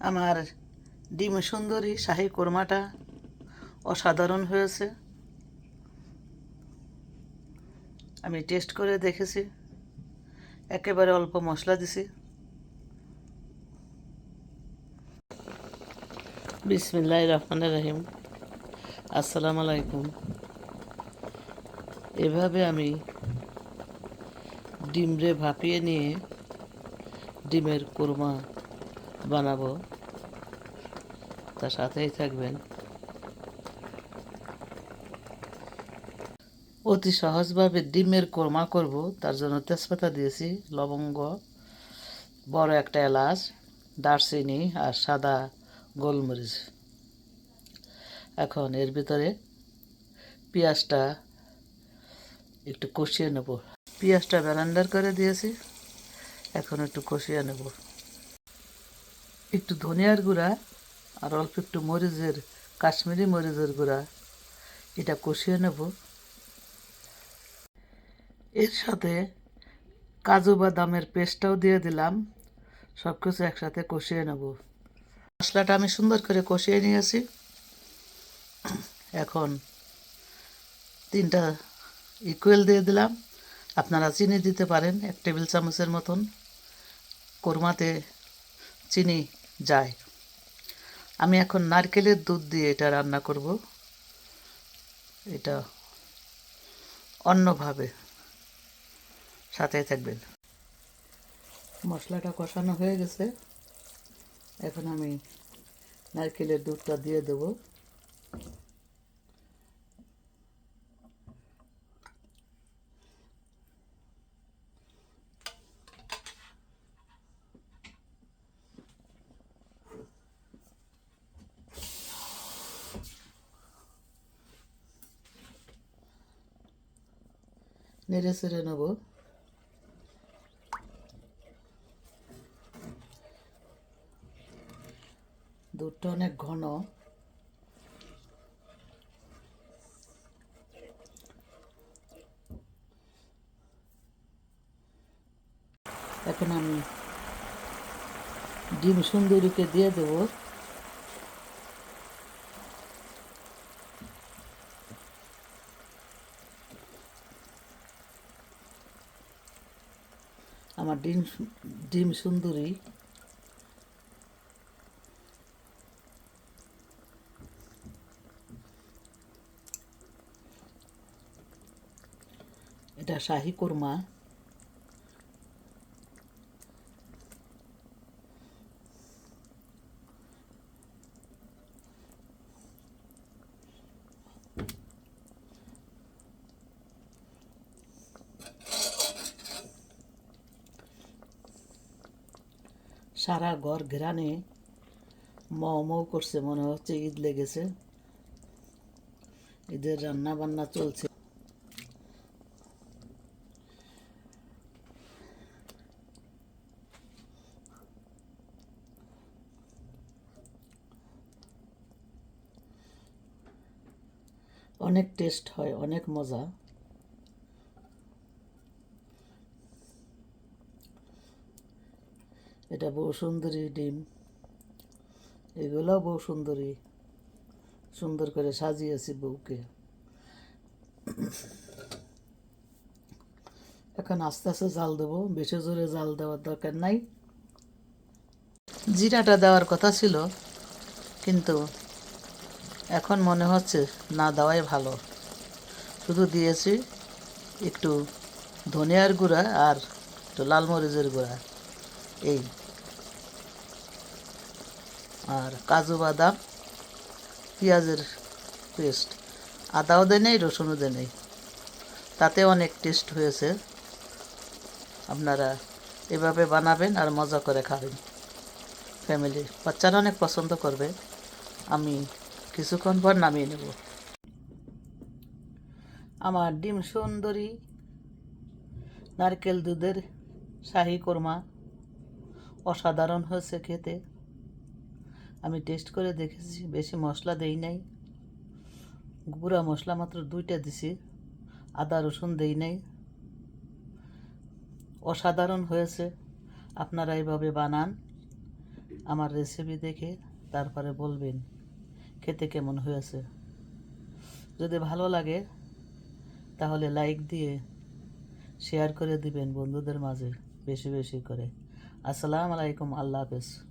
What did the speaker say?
আমার ডিম সুন্দরী শাহী কোরমাটা অসাধারণ হয়েছে। আমি টেস্ট করে দেখেছি, একেবারে অল্প মশলা দিছি। বিসমিল্লাহির রহমানির রহিম। আসসালামু আলাইকুম। এভাবে আমি ডিমরে ভাপিয়ে নিয়ে ডিমের কোরমা বানাবো, তার সাথেই থাকবেন। অতি সহজভাবে ডিমের কোরমা করব, তার জন্য তেজপাতা দিয়েছি, লবঙ্গ, বড় একটা এলাচ, দারচিনি আর সাদা গোলমরিচ। এখন এর ভিতরে পেঁয়াজটা একটু কষিয়ে নেব। পেঁয়াজটা ব্লেন্ডার করে দিয়েছি, এখন একটু কষিয়ে নেব। একটু ধনিয়ার গুঁড়া আর অল্প একটু মরিচের, কাশ্মীরি মরিচের গুঁড়া, এটা কষিয়ে নেব। এর সাথে কাজু বাদামের পেস্টটাও দিয়ে দিলাম। সব কিছু একসাথে কষিয়ে নেব। মশলাটা আমি সুন্দর করে কষিয়ে নিয়েছি। এখন 3টা ইকুয়াল দিয়ে দিলাম। আপনারা চিনি দিতে পারেন 1 টেবিল চামচের মতন। কোরমাতে চিনি যায়। আমি এখন নারকেলের দুধ দিয়ে এটা রান্না করব, এটা অন্যভাবে। সাথে থাকবেন। মশলাটা কষানো হয়ে গেছে, এখন আমি নারকেলের দুধটা দিয়ে দেব। নেড়ে চেড়ে নেব। দুধটা অনেক ঘন। এখন আমি ডিম সুন্দরীকে দিয়ে দেব। আমার ডিম সুন্দরী এটা শাহী কোরমা। সারা ঘর ঘেরানে মৌ মৌ করছে, মনে হচ্ছে ঈদ লেগেছে। ঈদের রান্না বান্না চলছে। অনেক টেস্ট হয়, অনেক মজা। এটা বউ সুন্দরী ডিম, এগুলো বউ সুন্দরী। সুন্দর করে সাজিয়েছি বউকে। এখন আস্তে আস্তে জাল দেবো, বেশি জোরে জাল দেওয়ার দরকার নাই। জিরাটা দেওয়ার কথা ছিল, কিন্তু এখন মনে হচ্ছে না দেওয়াই ভালো। শুধু দিয়েছি একটু ধনিয়ার গুঁড়া আর একটু লাল মরিচের গুঁড়া, এই, আর কাজু বাদাম, পেঁয়াজের পেস্ট। আদাও দেয় নেই, রসুনও দেয় নেই, তাতে অনেক টেস্ট হয়েছে। আপনারা এভাবে বানাবেন আর মজা করে খাবেন। ফ্যামিলি বাচ্চারা অনেক পছন্দ করবে। আমি কিছুক্ষণ পর নামিয়ে নেব। আমার ডিম সুন্দরী নারকেল দুধের শাহী কোরমা অসাধারণ হয়েছে খেতে। আমি টেস্ট করে দেখেছি, বেশি মশলা দেই নাই। গুঁড়া মশলা মাত্র 2টা দিছি, আদা রসুন দেই নাই। অসাধারণ হয়েছে। আপনারা এইভাবে বানান আমার রেসিপি দেখে তারপরে বলবেন খেতে কেমন হয়েছে। যদি ভালো লাগে তাহলে লাইক দিয়ে শেয়ার করে দিবেন বন্ধুদের মাঝে বেশি বেশি করে। আসসালামু আলাইকুম, আল্লাহ হাফেজ।